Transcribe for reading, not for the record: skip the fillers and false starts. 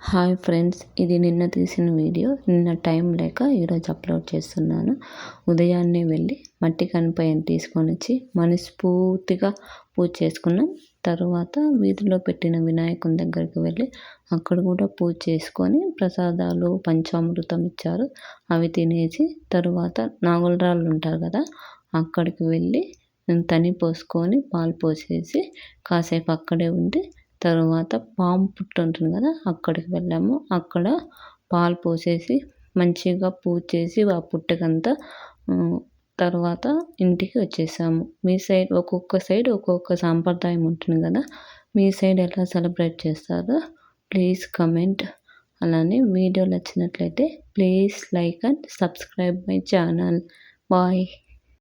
Hi friends, ఇది నిన్న తీసిన వీడియో. నిన్న టైం లేక ఈరోజు అప్లోడ్ చేస్తున్నాను. ఉదయాన్నే వెళ్ళి మట్టి కనిపైన తీసుకొని వచ్చి మనస్ఫూర్తిగా పూజ చేసుకున్నాం. తర్వాత వీధిలో పెట్టిన వినాయకుని దగ్గరికి వెళ్ళి అక్కడ కూడా పూజ చేసుకొని ప్రసాదాలు పంచామృతం ఇచ్చారు. అవి తినేసి తర్వాత నాగులరాళ్ళు ఉంటారు కదా, అక్కడికి వెళ్ళి తని పోసుకొని పాలు పోసేసి కాసేపు అక్కడే ఉండి తర్వాత పాము పుట్టు ఉంటుంది కదా, అక్కడికి వెళ్ళాము. అక్కడ పాలు పోసేసి మంచిగా పూజ చేసి ఆ పుట్టకంతా తర్వాత ఇంటికి వచ్చేసాము. మీ సైడ్ ఒక్కొక్క సైడ్ ఒక్కొక్క సాంప్రదాయం ఉంటుంది కదా, మీ సైడ్ ఎలా సెలబ్రేట్ చేస్తారో ప్లీజ్ కమెంట్. అలానే వీడియో నచ్చినట్లయితే please like and subscribe my channel. Bye.